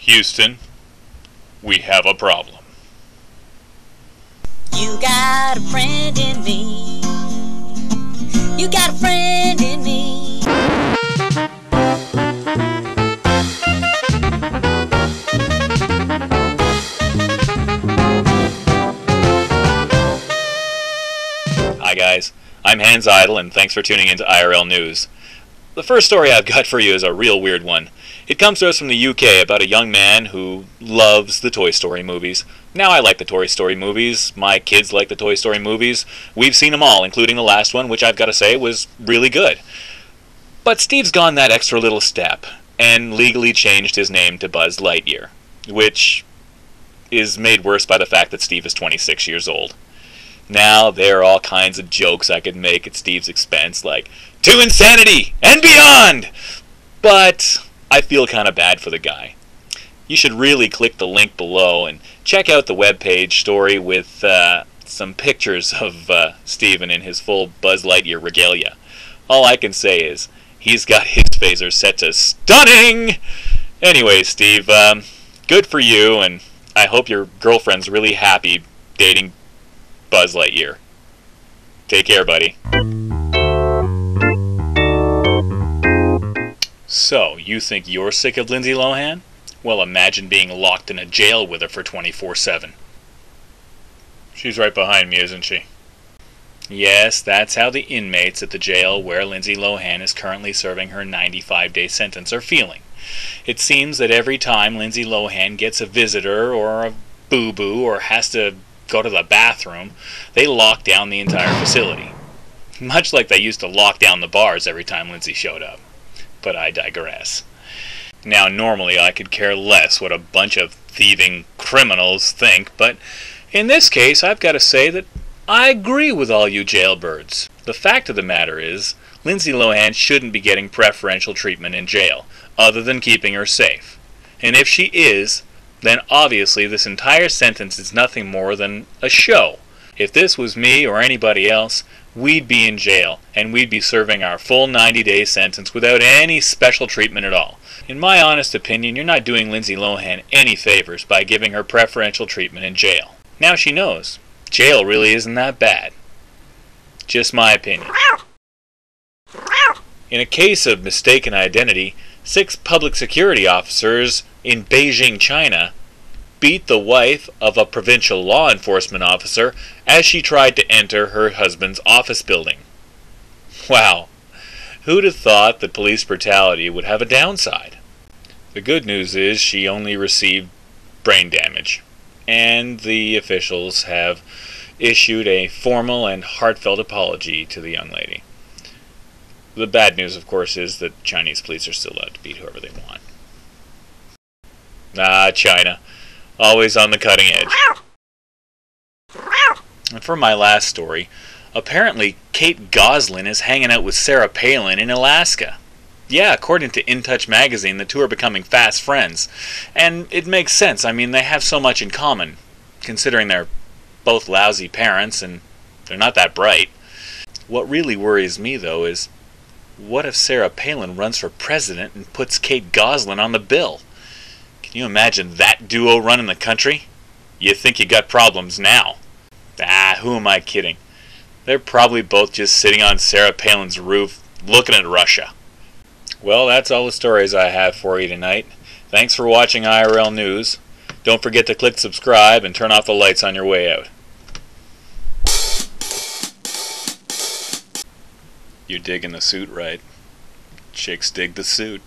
Houston, we have a problem. You got a friend in me. You got a friend in me. Hi guys, I'm Hans Idle and thanks for tuning into IRL News. The first story I've got for you is a real weird one. It comes to us from the UK about a young man who loves the Toy Story movies. Now I like the Toy Story movies, my kids like the Toy Story movies, we've seen them all, including the last one, which I've got to say was really good. But Steve's gone that extra little step, and legally changed his name to Buzz Lightyear, which is made worse by the fact that Steve is 26 years old. Now, there are all kinds of jokes I could make at Steve's expense, like, to insanity and beyond! But I feel kind of bad for the guy. You should really click the link below and check out the webpage story with some pictures of Steven in his full Buzz Lightyear regalia. All I can say is, he's got his phaser set to stunning! Anyway, Steve, good for you, and I hope your girlfriend's really happy dating Buzz Lightyear. Take care, buddy. So, you think you're sick of Lindsay Lohan? Well, imagine being locked in a jail with her for 24/7. She's right behind me, isn't she? Yes, that's how the inmates at the jail where Lindsay Lohan is currently serving her 95-day sentence are feeling. It seems that every time Lindsay Lohan gets a visitor or a boo-boo or has to go to the bathroom, they lock down the entire facility. Much like they used to lock down the bars every time Lindsay showed up. But I digress. Now, normally I could care less what a bunch of thieving criminals think, but in this case I've got to say that I agree with all you jailbirds. The fact of the matter is, Lindsay Lohan shouldn't be getting preferential treatment in jail, other than keeping her safe. And if she is, then obviously this entire sentence is nothing more than a show. If this was me or anybody else, we'd be in jail, and we'd be serving our full 90-day sentence without any special treatment at all. In my honest opinion, you're not doing Lindsay Lohan any favors by giving her preferential treatment in jail. Now she knows. Jail really isn't that bad. Just my opinion. In a case of mistaken identity, 6 public security officers in Beijing, China, beat the wife of a provincial law enforcement officer as she tried to enter her husband's office building. Wow, who'd have thought that police brutality would have a downside? The good news is she only received brain damage, and the officials have issued a formal and heartfelt apology to the young lady. The bad news, of course, is that Chinese police are still allowed to beat whoever they want. Ah, China. Always on the cutting edge. And for my last story, apparently Kate Gosselin is hanging out with Sarah Palin in Alaska. Yeah, according to In Touch magazine, the two are becoming fast friends. And it makes sense. I mean, they have so much in common, considering they're both lousy parents and they're not that bright. What really worries me, though, is what if Sarah Palin runs for president and puts Kate Gosselin on the bill? Can you imagine that duo running the country? You think you got problems now. Ah, who am I kidding? They're probably both just sitting on Sarah Palin's roof looking at Russia. Well, that's all the stories I have for you tonight. Thanks for watching IRL News. Don't forget to click subscribe and turn off the lights on your way out. You're digging the suit, right? Chicks dig the suit.